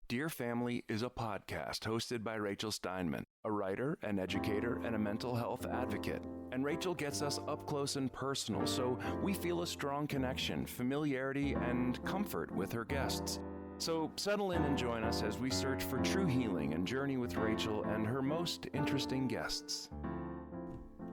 Dear Family is a podcast hosted by Rachel Steinman, a writer, an educator, and a mental health advocate. And Rachel gets us up close and personal, so we feel a strong connection, familiarity, and comfort with her guests. So settle in and join us as we search for true healing and journey with Rachel and her most interesting guests.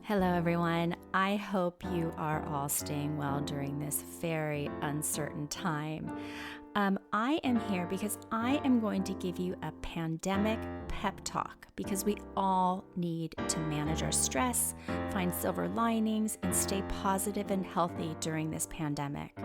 Hello, everyone. I hope you are all staying well during this very uncertain time. I am here because I am going to give you a pandemic pep talk because we all need to manage our stress, find silver linings, and stay positive and healthy during this pandemic.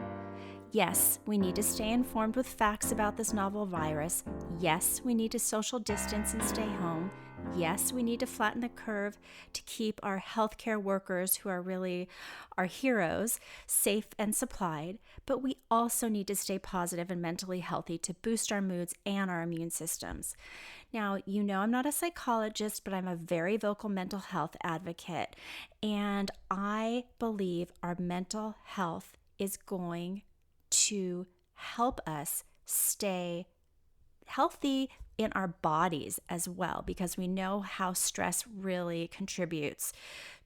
Yes, we need to stay informed with facts about this novel virus. Yes, we need to social distance and stay home. Yes, we need to flatten the curve to keep our healthcare workers, who are really our heroes, safe and supplied. But we also need to stay positive and mentally healthy to boost our moods and our immune systems. Now, you know I'm not a psychologist, but I'm a very vocal mental health advocate. And I believe our mental health is going to help us stay healthy in our bodies as well, because we know how stress really contributes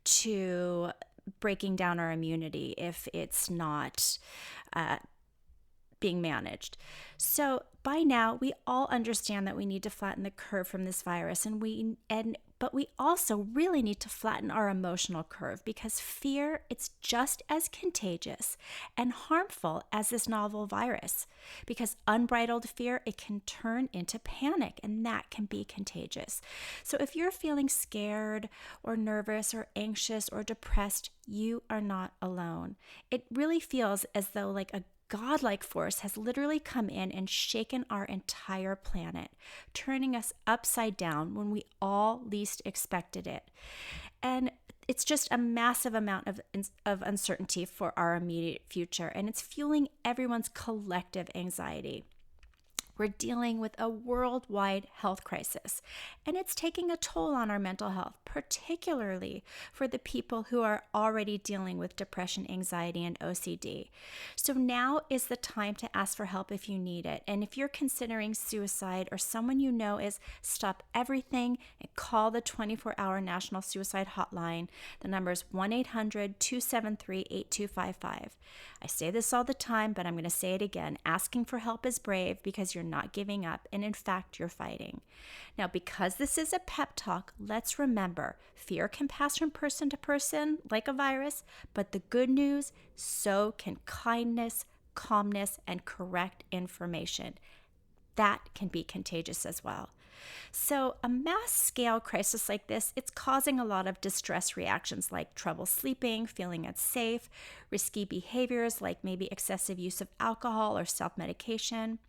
to breaking down our immunity if it's not being managed. So by now, we all understand that we need to flatten the curve from this virus, but we also really need to flatten our emotional curve, because fear, it's just as contagious and harmful as this novel virus. Because unbridled fear, it can turn into panic, and that can be contagious. So if you're feeling scared or nervous or anxious or depressed, you are not alone. It really feels as though like a godlike force has literally come in and shaken our entire planet, turning us upside down when we all least expected it. And it's just a massive amount of uncertainty for our immediate future, and it's fueling everyone's collective anxiety. We're dealing with a worldwide health crisis, and it's taking a toll on our mental health, particularly for the people who are already dealing with depression, anxiety, and OCD. So now is the time to ask for help if you need it. And if you're considering suicide or someone you know is, stop everything and call the 24-hour National Suicide Hotline. The number is 1-800-273-8255. I say this all the time, but I'm going to say it again. Asking for help is brave, because you're not giving up, and in fact, you're fighting. Now, because this is a pep talk, let's remember, fear can pass from person to person like a virus, but the good news, so can kindness, calmness, and correct information. That can be contagious as well. So a mass scale crisis like this, it's causing a lot of distress reactions like trouble sleeping, feeling unsafe, risky behaviors like maybe excessive use of alcohol or self-medication.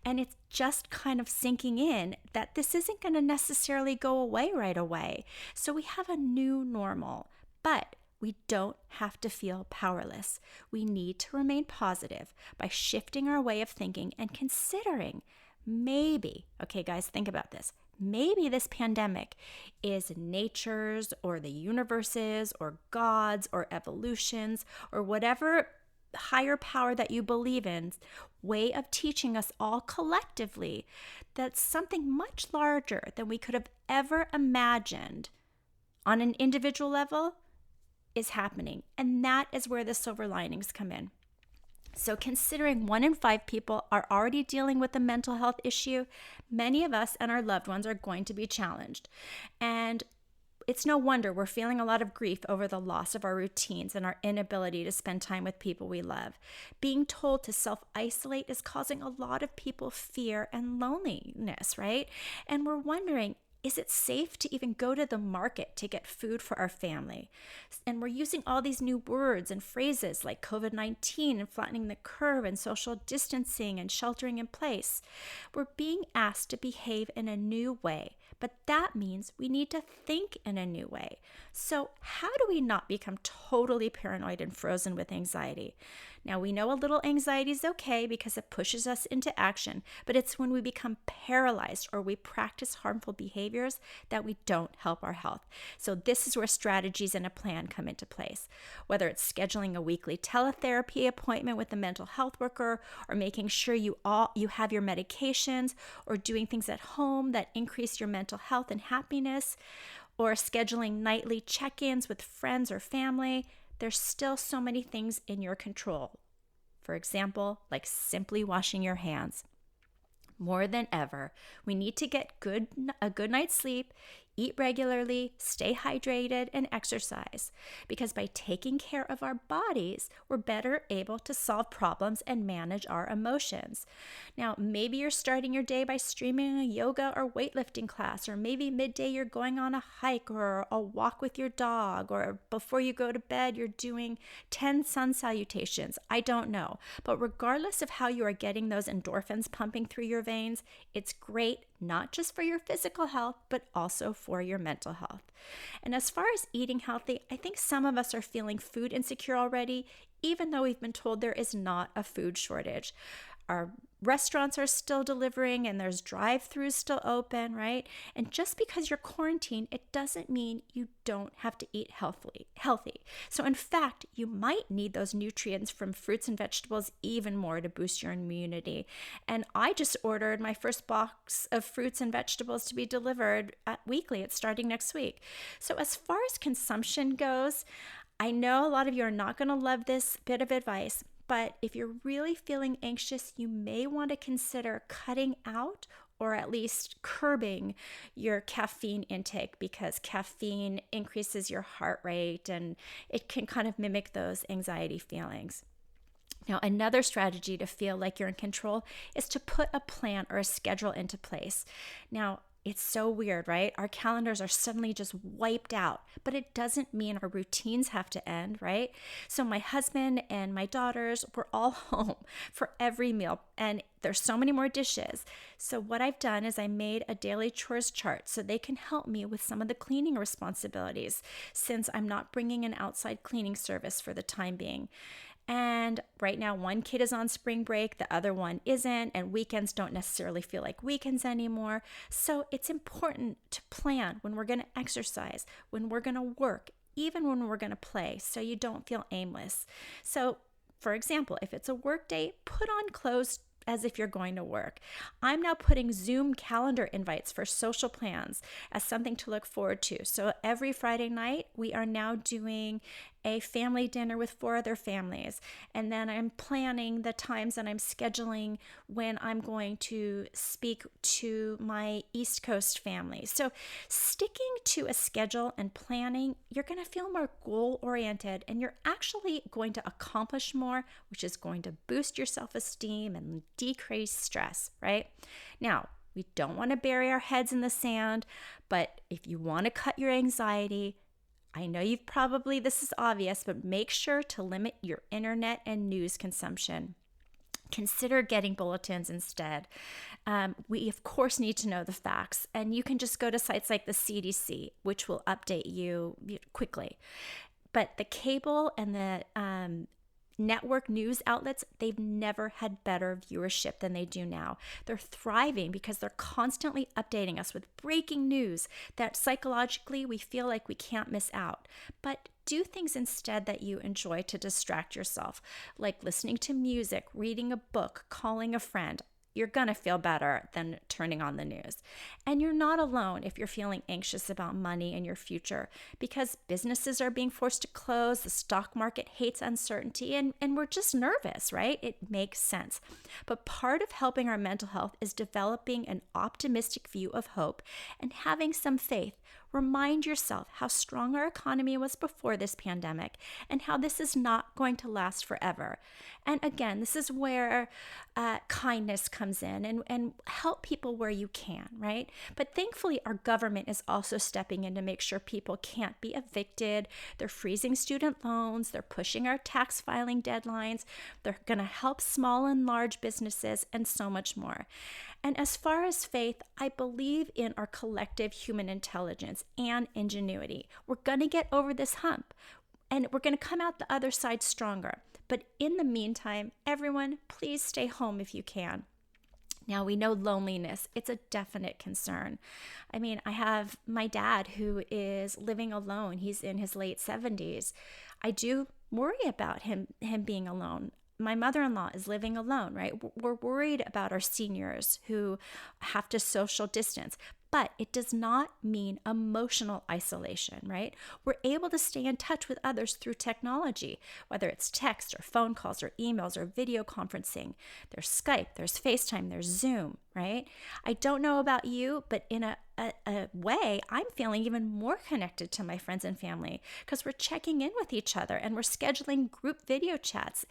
And it's just kind of sinking in that this isn't going to necessarily go away right away. So we have a new normal, but we don't have to feel powerless. We need to remain positive by shifting our way of thinking and considering maybe, okay guys, think about this. Maybe this pandemic is nature's or the universe's or God's or evolution's or whatever higher power that you believe in way of teaching us all collectively that something much larger than we could have ever imagined on an individual level is happening. And that is where the silver linings come in. So considering 1 in 5 people are already dealing with a mental health issue, many of us and our loved ones are going to be challenged. And it's no wonder we're feeling a lot of grief over the loss of our routines and our inability to spend time with people we love. Being told to self-isolate is causing a lot of people fear and loneliness, right? And we're wondering, is it safe to even go to the market to get food for our family? And we're using all these new words and phrases like COVID-19 and flattening the curve and social distancing and sheltering in place. We're being asked to behave in a new way, but that means we need to think in a new way. So how do we not become totally paranoid and frozen with anxiety? Now, we know a little anxiety is okay because it pushes us into action, but it's when we become paralyzed or we practice harmful behaviors that we don't help our health. So this is where strategies and a plan come into place. Whether it's scheduling a weekly teletherapy appointment with a mental health worker, or making sure you have your medications, or doing things at home that increase your mental health and happiness, or scheduling nightly check-ins with friends or family, there's still so many things in your control. For example, like simply washing your hands. More than ever, we need to get a good night's sleep, eat regularly, stay hydrated, and exercise. Because by taking care of our bodies, we're better able to solve problems and manage our emotions. Now, maybe you're starting your day by streaming a yoga or weightlifting class, or maybe midday you're going on a hike or a walk with your dog, or before you go to bed, you're doing 10 sun salutations. I don't know. But regardless of how you are getting those endorphins pumping through your veins, it's great not just for your physical health, but also for your mental health. And as far as eating healthy, I think some of us are feeling food insecure already, even though we've been told there is not a food shortage. Our restaurants are still delivering and there's drive-thrus still open, right? And just because you're quarantined, it doesn't mean you don't have to eat healthy. So in fact, you might need those nutrients from fruits and vegetables even more to boost your immunity. And I just ordered my first box of fruits and vegetables to be delivered weekly. It's starting next week. So as far as consumption goes, I know a lot of you are not going to love this bit of advice, but if you're really feeling anxious, you may want to consider cutting out or at least curbing your caffeine intake, because caffeine increases your heart rate and it can kind of mimic those anxiety feelings. Now, another strategy to feel like you're in control is to put a plan or a schedule into place. Now, it's so weird, right? Our calendars are suddenly just wiped out, but it doesn't mean our routines have to end, right? So my husband and my daughters were all home for every meal, and there's so many more dishes. So what I've done is I made a daily chores chart so they can help me with some of the cleaning responsibilities, since I'm not bringing an outside cleaning service for the time being. And right now, one kid is on spring break, the other one isn't, and weekends don't necessarily feel like weekends anymore. So it's important to plan when we're going to exercise, when we're going to work, even when we're going to play, so you don't feel aimless. So, for example, if it's a work day, put on clothes as if you're going to work. I'm now putting Zoom calendar invites for social plans as something to look forward to. So every Friday night, we are now doing a family dinner with 4 other families. And then I'm planning the times and I'm scheduling when I'm going to speak to my East Coast family. So sticking to a schedule and planning, you're going to feel more goal-oriented and you're actually going to accomplish more, which is going to boost your self-esteem and decrease stress, right? Now, we don't want to bury our heads in the sand, but if you want to cut your anxiety, I know this is obvious, but make sure to limit your internet and news consumption. Consider getting bulletins instead. We, of course, need to know the facts, and you can just go to sites like the CDC, which will update you quickly. But the cable and the network news outlets, they've never had better viewership than they do now. They're thriving because they're constantly updating us with breaking news that psychologically we feel like we can't miss out. But do things instead that you enjoy to distract yourself, like listening to music, reading a book, calling a friend. You're going to feel better than turning on the news. And you're not alone if you're feeling anxious about money and your future, because businesses are being forced to close, the stock market hates uncertainty, and we're just nervous, right? It makes sense. But part of helping our mental health is developing an optimistic view of hope and having some faith. Remind yourself how strong our economy was before this pandemic and how this is not going to last forever. And again, this is where kindness comes in and help people where you can, right? But thankfully, our government is also stepping in to make sure people can't be evicted. They're freezing student loans. They're pushing our tax filing deadlines. They're going to help small and large businesses and so much more. And as far as faith, I believe in our collective human intelligence and ingenuity. We're going to get over this hump and we're going to come out the other side stronger. But in the meantime, everyone, please stay home if you can. Now, we know loneliness, it's a definite concern. I mean, I have my dad who is living alone. He's in his late 70s. I do worry about him being alone. My mother-in-law is living alone, right? We're worried about our seniors who have to social distance, but it does not mean emotional isolation, right? We're able to stay in touch with others through technology, whether it's text or phone calls or emails or video conferencing. There's Skype, there's FaceTime, there's Zoom, right? I don't know about you, but in a way, I'm feeling even more connected to my friends and family because we're checking in with each other and we're scheduling group video chats,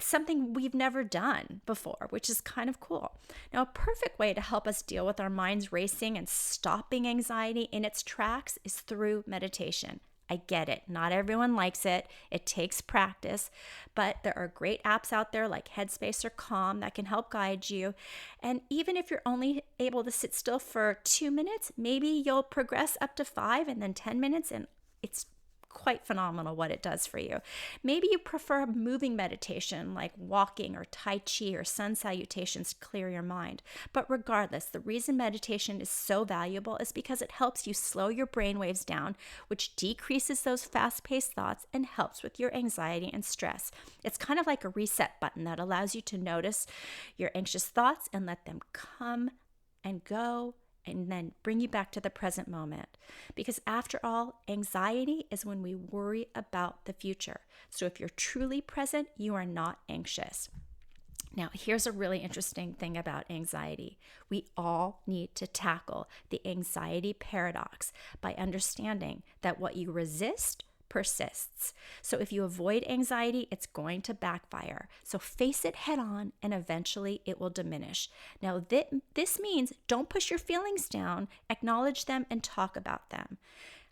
something we've never done before, which is kind of cool. Now, a perfect way to help us deal with our minds racing and stopping anxiety in its tracks is through meditation. I get it. Not everyone likes it. It takes practice, but there are great apps out there like Headspace or Calm that can help guide you. And even if you're only able to sit still for 2 minutes, maybe you'll progress up to 5 and then 10 minutes, and it's quite phenomenal what it does for you. Maybe you prefer moving meditation like walking or Tai Chi or sun salutations to clear your mind. But regardless, the reason meditation is so valuable is because it helps you slow your brain waves down, which decreases those fast-paced thoughts and helps with your anxiety and stress. It's kind of like a reset button that allows you to notice your anxious thoughts and let them come and go, and then bring you back to the present moment. Because after all, anxiety is when we worry about the future. So if you're truly present, you are not anxious. Now, here's a really interesting thing about anxiety. We all need to tackle the anxiety paradox by understanding that what you resist persists. So if you avoid anxiety, it's going to backfire. So face it head on and eventually it will diminish. Now, this means don't push your feelings down, acknowledge them and talk about them.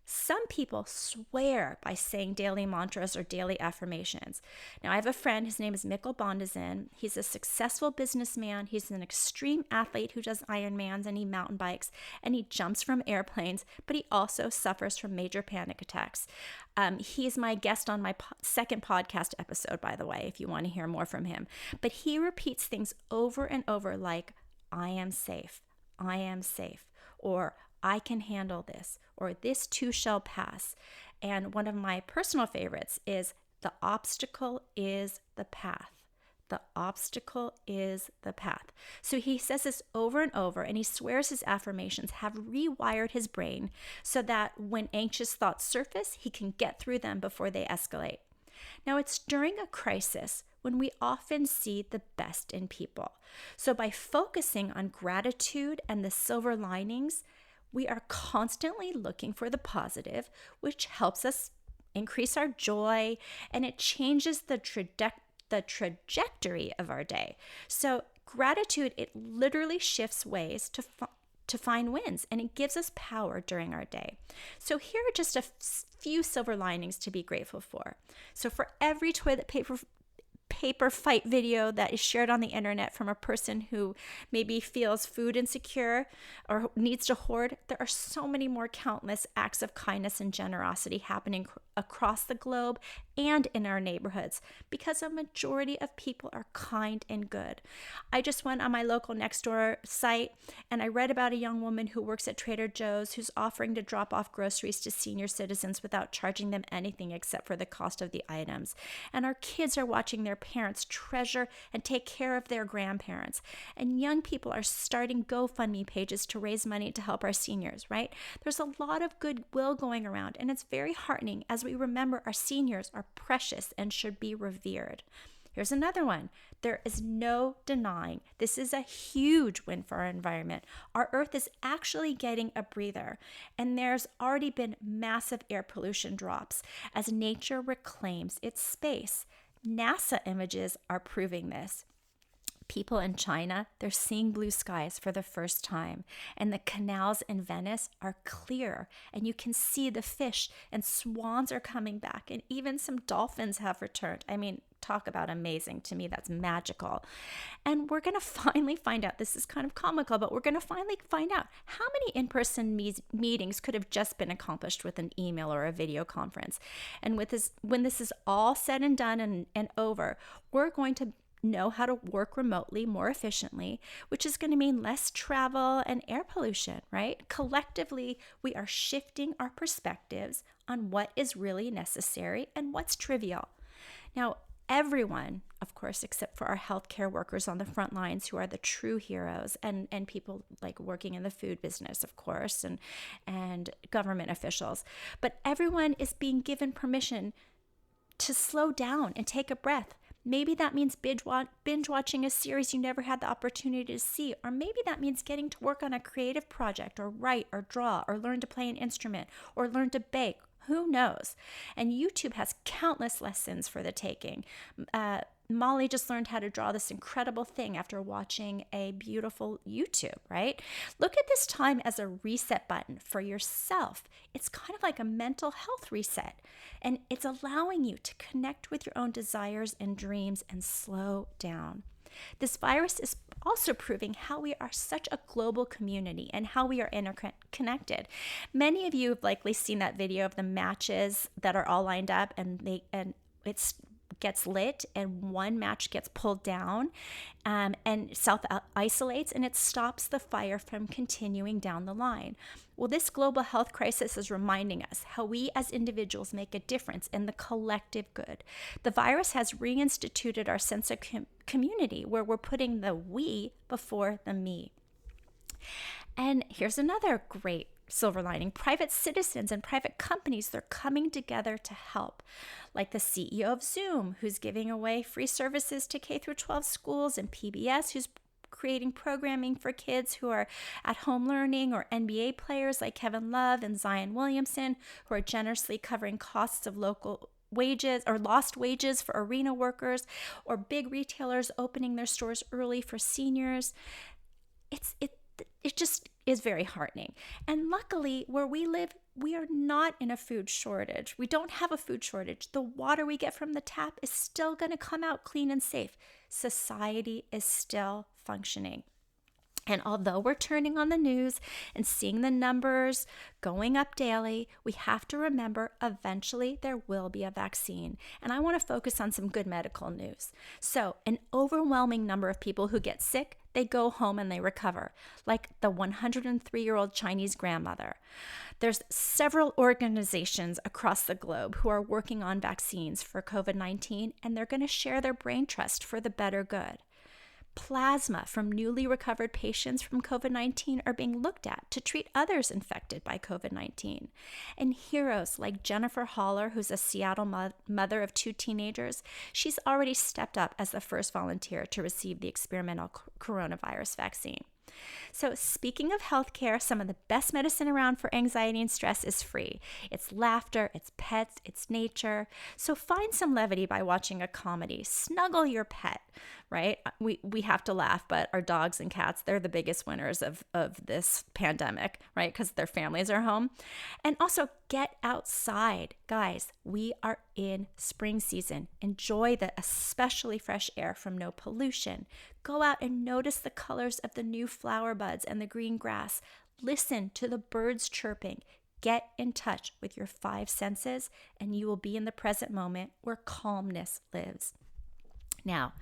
Some people swear by saying daily mantras or daily affirmations. Now, I have a friend, his name is Mikkel Bondesen. He's a successful businessman. He's an extreme athlete who does Ironmans and he mountain bikes and he jumps from airplanes, but he also suffers from major panic attacks. He's my guest on my second podcast episode, by the way, if you want to hear more from him. But he repeats things over and over like, I am safe, or I can handle this, or this too shall pass. And one of my personal favorites is the obstacle is the path. The obstacle is the path. So he says this over and over, and he swears his affirmations have rewired his brain so that when anxious thoughts surface, he can get through them before they escalate. Now, it's during a crisis when we often see the best in people. So by focusing on gratitude and the silver linings, we are constantly looking for the positive, which helps us increase our joy, and it changes the trajectory of our day. So gratitude, it literally shifts ways to find wins, and it gives us power during our day. So here are just a few silver linings to be grateful for. So for every toilet paper fight video that is shared on the internet from a person who maybe feels food insecure or needs to hoard, there are so many more countless acts of kindness and generosity happening across the globe and in our neighborhoods because a majority of people are kind and good. I just went on my local Nextdoor site and I read about a young woman who works at Trader Joe's who's offering to drop off groceries to senior citizens without charging them anything except for the cost of the items. And our kids are watching their parents treasure and take care of their grandparents. And young people are starting GoFundMe pages to raise money to help our seniors, right? There's a lot of goodwill going around, and it's very heartening as we remember our seniors are precious and should be revered. Here's another one. There is no denying this is a huge win for our environment. Our Earth is actually getting a breather, and there's already been massive air pollution drops as nature reclaims its space. NASA images are proving this. People in China, they're seeing blue skies for the first time, and the canals in Venice are clear, and you can see the fish, and swans are coming back, and even some dolphins have returned. I mean, Talk about amazing. To me, that's magical. And we're going to finally find out, this is kind of comical, but we're going to finally find out how many in-person meetings could have just been accomplished with an email or a video conference. And when this is all said and done and over, we're going to know how to work remotely more efficiently, which is going to mean less travel and air pollution, right? Collectively, we are shifting our perspectives on what is really necessary and what's trivial. Now, everyone, of course, except for our healthcare workers on the front lines who are the true heroes, and people like working in the food business, of course, and government officials, but everyone is being given permission to slow down and take a breath. Maybe that means binge watching a series you never had the opportunity to see, or maybe that means getting to work on a creative project, or write, or draw, or learn to play an instrument, or learn to bake. Who knows? And YouTube has countless lessons for the taking. Molly just learned how to draw this incredible thing after watching a beautiful YouTube, right? Look at this time as a reset button for yourself. It's kind of like a mental health reset, and it's allowing you to connect with your own desires and dreams and slow down. This virus is also proving how we are such a global community and how we are interconnected. Many of you have likely seen that video of the matches that are all lined up, and it's gets lit and one match gets pulled down and self-isolates, and it stops the fire from continuing down the line. Well, this global health crisis is reminding us how we as individuals make a difference in the collective good. The virus has reinstituted our sense of community, where we're putting the we before the me. And here's another great silver lining. Private citizens and private companies, they're coming together to help. Like the CEO of Zoom, who's giving away free services to K-12 schools, and PBS, who's creating programming for kids who are at home learning, or NBA players like Kevin Love and Zion Williamson, who are generously covering costs of local wages or lost wages for arena workers, or big retailers opening their stores early for seniors. It just is very heartening. And luckily, where we live, we are not in a food shortage. We don't have a food shortage. The water we get from the tap is still going to come out clean and safe. Society is still functioning. And although we're turning on the news and seeing the numbers going up daily, we have to remember eventually there will be a vaccine. And I want to focus on some good medical news. So, an overwhelming number of people who get sick, they go home and they recover, like the 103-year-old Chinese grandmother. There's several organizations across the globe who are working on vaccines for COVID-19, and they're going to share their brain trust for the better good. Plasma from newly recovered patients from COVID-19 are being looked at to treat others infected by COVID-19. And heroes like Jennifer Haller, who's a Seattle mother of 2 teenagers, she's already stepped up as the first volunteer to receive the experimental coronavirus vaccine. So speaking of healthcare, some of the best medicine around for anxiety and stress is free. It's laughter, it's pets, it's nature. So find some levity by watching a comedy. Snuggle your pet, right? We have to laugh, but our dogs and cats, they're the biggest winners of this pandemic, right? Because their families are home. And also get outside. Guys, we are in spring season. Enjoy the especially fresh air from no pollution. Go out and notice the colors of the new flower buds and the green grass. Listen to the birds chirping. Get in touch with your 5 senses, and you will be in the present moment where calmness lives. Now,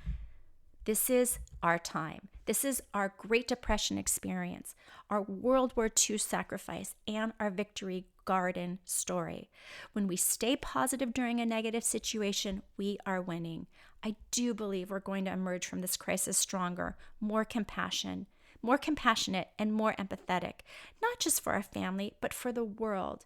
this is our time. This is our Great Depression experience, our World War II sacrifice, and our victory garden story. When we stay positive during a negative situation, we are winning. I do believe we're going to emerge from this crisis stronger, more compassionate, and more empathetic, not just for our family, but for the world.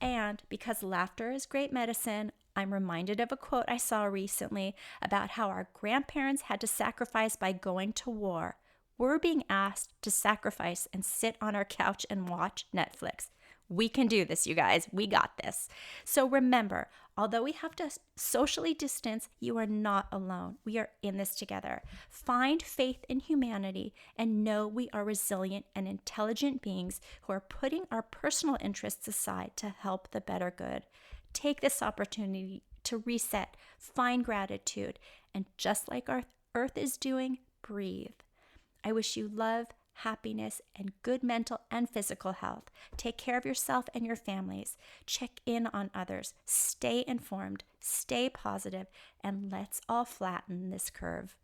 And because laughter is great medicine, I'm reminded of a quote I saw recently about how our grandparents had to sacrifice by going to war. We're being asked to sacrifice and sit on our couch and watch Netflix. We can do this, you guys. We got this. So remember, although we have to socially distance, you are not alone. We are in this together. Find faith in humanity and know we are resilient and intelligent beings who are putting our personal interests aside to help the better good. Take this opportunity to reset, find gratitude, And just like our earth is doing, breathe. I wish you love, happiness, and good mental and physical health. Take care of yourself and your families. Check in on others. Stay informed, stay positive, and let's all flatten this curve.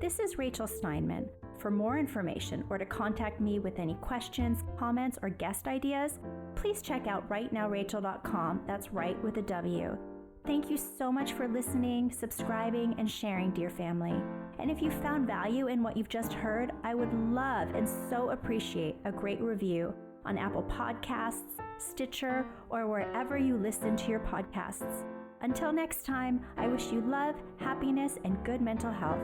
This is Rachel Steinman. For more information or to contact me with any questions, comments, or guest ideas, please check out rightnowrachel.com. That's right with a W. Thank you so much for listening, subscribing, and sharing, dear family. And if you found value in what you've just heard, I would love and so appreciate a great review on Apple Podcasts, Stitcher, or wherever you listen to your podcasts. Until next time, I wish you love, happiness, and good mental health.